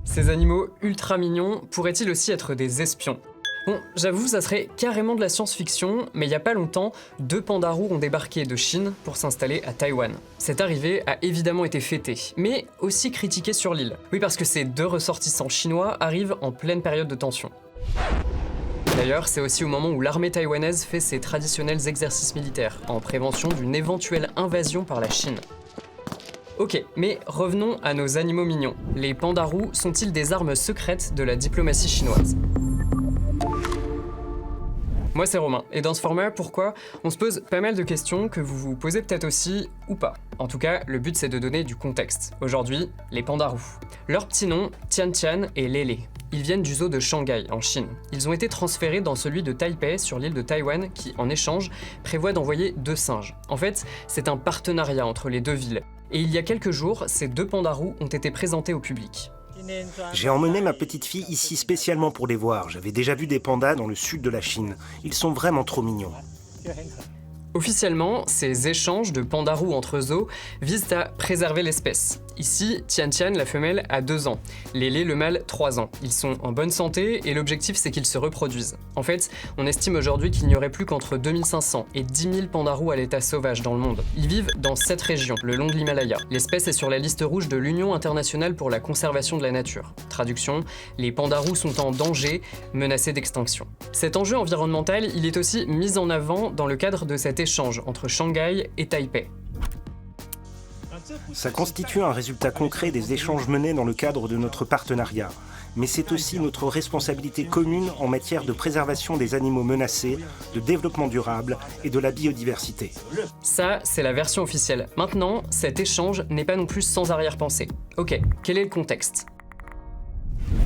Ces animaux ultra mignons pourraient-ils aussi être des espions? Bon, j'avoue, ça serait carrément de la science-fiction, mais il y a pas longtemps, 2 pandas roux ont débarqué de Chine pour s'installer à Taïwan. Cette arrivée a évidemment été fêtée, mais aussi critiquée sur l'île. Oui, parce que ces 2 ressortissants chinois arrivent en pleine période de tension. D'ailleurs, c'est aussi au moment où l'armée taïwanaise fait ses traditionnels exercices militaires, en prévention d'une éventuelle invasion par la Chine. Ok, mais revenons à nos animaux mignons. Les pandas roux sont-ils des armes secrètes de la diplomatie chinoise? Moi c'est Romain, et dans ce format, pourquoi on se pose pas mal de questions que vous vous posez peut-être aussi ou pas. En tout cas, le but c'est de donner du contexte. Aujourd'hui, les pandas roux. Leur petit nom, Tian Tian et Lele. Ils viennent du zoo de Shanghai, en Chine. Ils ont été transférés dans celui de Taipei, sur l'île de Taïwan, qui, en échange, prévoit d'envoyer 2 singes. En fait, c'est un partenariat entre les 2 villes. Et il y a quelques jours, ces 2 pandas roux ont été présentés au public. J'ai emmené ma petite fille ici spécialement pour les voir. J'avais déjà vu des pandas dans le sud de la Chine. Ils sont vraiment trop mignons. Officiellement, ces échanges de pandas roux entre zoos visent à préserver l'espèce. Ici, Tian Tian, la femelle, a 2 ans, Lele, le mâle, 3 ans. Ils sont en bonne santé et l'objectif c'est qu'ils se reproduisent. En fait, on estime aujourd'hui qu'il n'y aurait plus qu'entre 2500 et 10 000 pandas roux à l'état sauvage dans le monde. Ils vivent dans 7 régions, le long de l'Himalaya. L'espèce est sur la liste rouge de l'Union internationale pour la conservation de la nature. Traduction, les pandas roux sont en danger, menacés d'extinction. Cet enjeu environnemental, il est aussi mis en avant dans le cadre de cet échange entre Shanghai et Taipei. Ça constitue un résultat concret des échanges menés dans le cadre de notre partenariat. Mais c'est aussi notre responsabilité commune en matière de préservation des animaux menacés, de développement durable et de la biodiversité. Ça, c'est la version officielle. Maintenant, cet échange n'est pas non plus sans arrière-pensée. Ok, quel est le contexte ?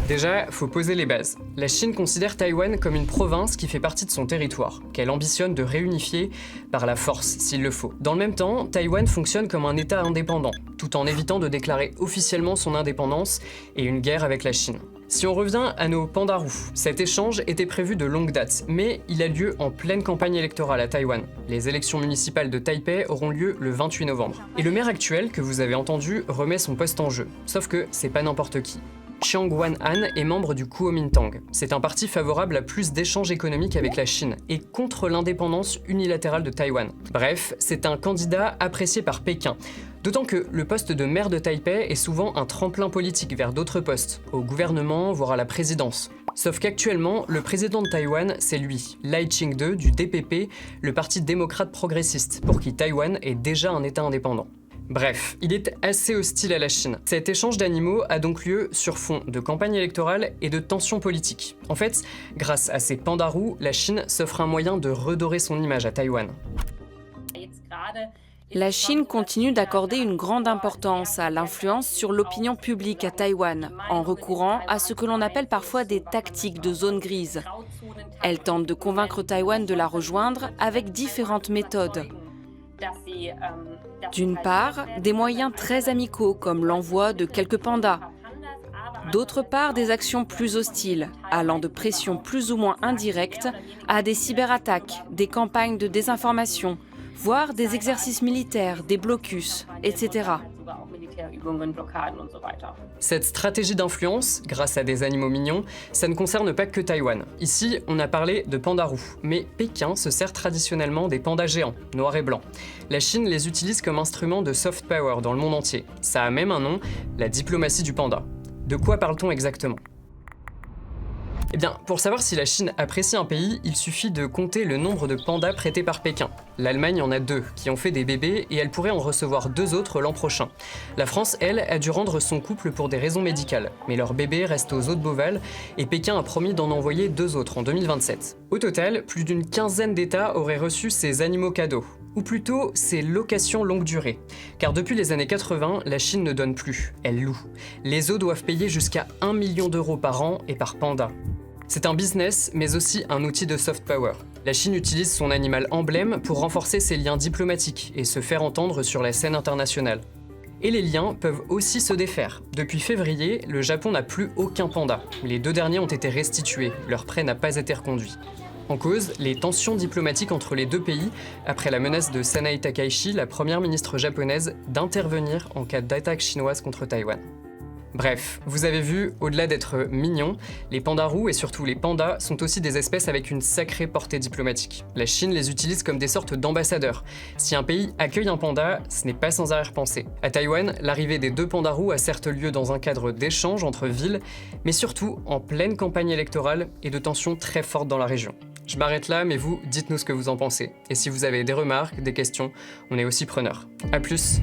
Déjà, faut poser les bases. La Chine considère Taïwan comme une province qui fait partie de son territoire, qu'elle ambitionne de réunifier par la force, s'il le faut. Dans le même temps, Taïwan fonctionne comme un État indépendant, tout en évitant de déclarer officiellement son indépendance et une guerre avec la Chine. Si on revient à nos pandas roux, cet échange était prévu de longue date, mais il a lieu en pleine campagne électorale à Taïwan. Les élections municipales de Taipei auront lieu le 28 novembre. Et le maire actuel, que vous avez entendu, remet son poste en jeu. Sauf que c'est pas n'importe qui. Chiang Wan-han est membre du Kuomintang. C'est un parti favorable à plus d'échanges économiques avec la Chine et contre l'indépendance unilatérale de Taïwan. Bref, c'est un candidat apprécié par Pékin. D'autant que le poste de maire de Taipei est souvent un tremplin politique vers d'autres postes, au gouvernement, voire à la présidence. Sauf qu'actuellement, le président de Taïwan, c'est lui, Lai Ching-te du DPP, le parti démocrate progressiste, pour qui Taïwan est déjà un État indépendant. Bref, il est assez hostile à la Chine. Cet échange d'animaux a donc lieu sur fond de campagne électorale et de tensions politiques. En fait, grâce à ces pandas roux, la Chine s'offre un moyen de redorer son image à Taïwan. La Chine continue d'accorder une grande importance à l'influence sur l'opinion publique à Taïwan, en recourant à ce que l'on appelle parfois des tactiques de zone grise. Elle tente de convaincre Taïwan de la rejoindre avec différentes méthodes. D'une part, des moyens très amicaux comme l'envoi de quelques pandas. D'autre part, des actions plus hostiles, allant de pressions plus ou moins indirectes à des cyberattaques, des campagnes de désinformation, voire des exercices militaires, des blocus, etc. Cette stratégie d'influence, grâce à des animaux mignons, ça ne concerne pas que Taïwan. Ici, on a parlé de pandas roux, mais Pékin se sert traditionnellement des pandas géants, noirs et blancs. La Chine les utilise comme instrument de soft power dans le monde entier. Ça a même un nom, la diplomatie du panda. De quoi parle-t-on exactement ? Eh bien, pour savoir si la Chine apprécie un pays, il suffit de compter le nombre de pandas prêtés par Pékin. L'Allemagne en a 2, qui ont fait des bébés, et elle pourrait en recevoir 2 autres l'an prochain. La France, elle, a dû rendre son couple pour des raisons médicales, mais leurs bébés restent aux eaux de Beauval, et Pékin a promis d'en envoyer 2 autres en 2027. Au total, plus d'une quinzaine d'États auraient reçu ces animaux cadeaux. Ou plutôt, ces locations longue durée. Car depuis les années 80, la Chine ne donne plus, elle loue. Les zoos doivent payer jusqu'à 1 million d'euros par an et par panda. C'est un business, mais aussi un outil de soft power. La Chine utilise son animal emblème pour renforcer ses liens diplomatiques et se faire entendre sur la scène internationale. Et les liens peuvent aussi se défaire. Depuis février, le Japon n'a plus aucun panda. Les 2 derniers ont été restitués, leur prêt n'a pas été reconduit. En cause, les tensions diplomatiques entre les 2 pays, après la menace de Sanae Takaichi, la première ministre japonaise, d'intervenir en cas d'attaque chinoise contre Taïwan. Bref, vous avez vu, au-delà d'être mignons, les pandas roux et surtout les pandas sont aussi des espèces avec une sacrée portée diplomatique. La Chine les utilise comme des sortes d'ambassadeurs. Si un pays accueille un panda, ce n'est pas sans arrière-pensée. À Taïwan, l'arrivée des 2 pandas roux a certes lieu dans un cadre d'échange entre villes, mais surtout en pleine campagne électorale et de tensions très fortes dans la région. Je m'arrête là, mais vous, dites-nous ce que vous en pensez. Et si vous avez des remarques, des questions, on est aussi preneurs. A plus!